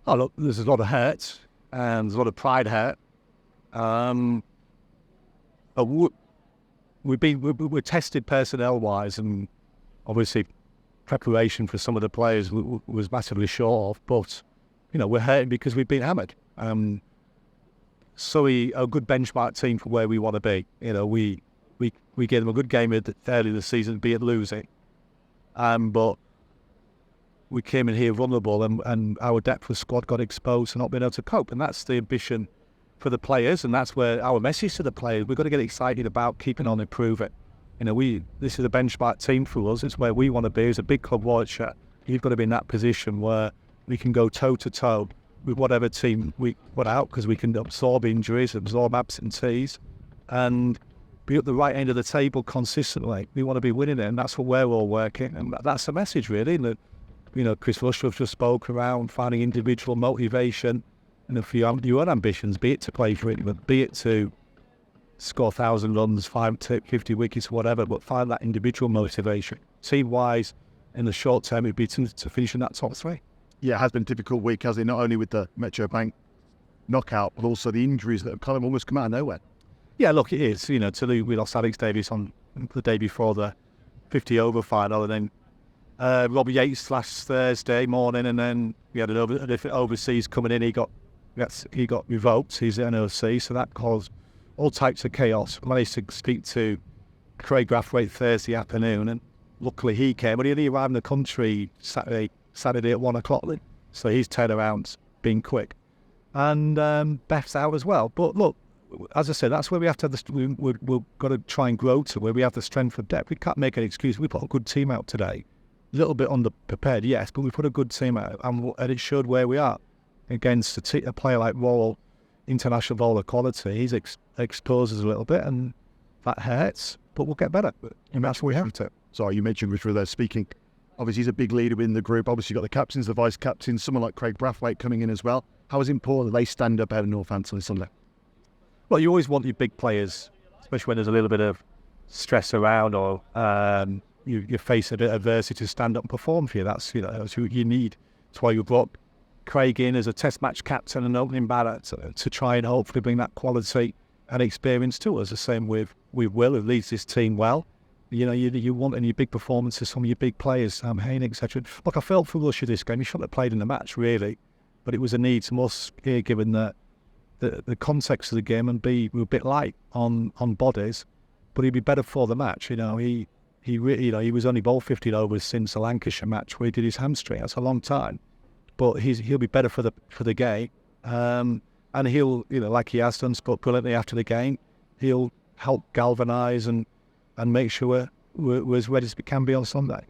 Oh, look, there's a lot of hurt and there's a lot of pride hurt. Um, but we're tested personnel wise, and obviously preparation for some of the players was massively short of. But we're hurting because we've been hammered. Surrey are a good benchmark team for where we want to be. We gave them a good game early this season, be it losing, but we came in here vulnerable, and our depth of squad got exposed and not being able to cope. And that's the ambition for the players, and that's where our message to the players, we've got to get excited about keeping on improving. This is a benchmark team for us. It's where we want to be as a big club, Warwickshire. You've got to be in that position where we can go toe-to-toe with whatever team we put out, because we can absorb injuries, absorb absentees, and be at the right end of the table consistently. We want to be winning it, and that's what we're all working. And that's the message, really. That Chris Rushworth just spoke around finding individual motivation, and if you have your own ambitions, be it to play for England, be it to score 1,000 runs, 50 wickets, whatever, but find that individual motivation. Team-wise, in the short term, it'd be to finish in that top three. Yeah, it has been a difficult week, hasn't it? Not only with the Metro Bank knockout, but also the injuries that have kind of almost come out of nowhere. Yeah, look, it is. We lost Alex Davies on the day before the 50-over final, and then Robbie Yates last Thursday morning, and then we had a different overseas coming in. He got revoked. He's an NOC, so that caused all types of chaos. I managed to speak to Craig Brathwaite Thursday afternoon, and luckily he came. But he only arrived in the country Saturday at 1 o'clock, so his turnaround's been quick. And Beth's out as well. But look, as I said, that's where we have to have we've got to try and grow to, where we have the strength of depth. We can't make an excuse. We put a good team out today. A little bit underprepared, yes, but we put a good team out, and it showed where we are against a player like Royal, international bowler quality. He's exposed us a little bit, and that hurts, but we'll get better. And that's what we have to. Sorry, you mentioned Richard there speaking. Obviously, he's a big leader in the group. Obviously, you've got the captains, the vice-captains, someone like Craig Brathwaite coming in as well. How is it important that they stand up out of Northampton on Sunday? Well, you always want your big players, especially when there's a little bit of stress around, or you face a bit of adversity, to stand up and perform for you. That's who you need. That's why you brought Craig in as a Test match captain and opening batter to try and hopefully bring that quality and experience to us. The same with Will, who leads this team well. You want any big performances from your big players, Hayne, etc. Look, I felt for Russia this game. He shouldn't have played in the match, really, but it was a need to us here, given the context of the game, and we were a bit light on bodies, but he'd be better for the match. He was only bowled 15 overs since the Lancashire match where he did his hamstring. That's a long time, but he'll be better for the game, and he'll like he has done, spoke brilliantly after the game. He'll help galvanise and make sure we're as ready as we can be on Sunday.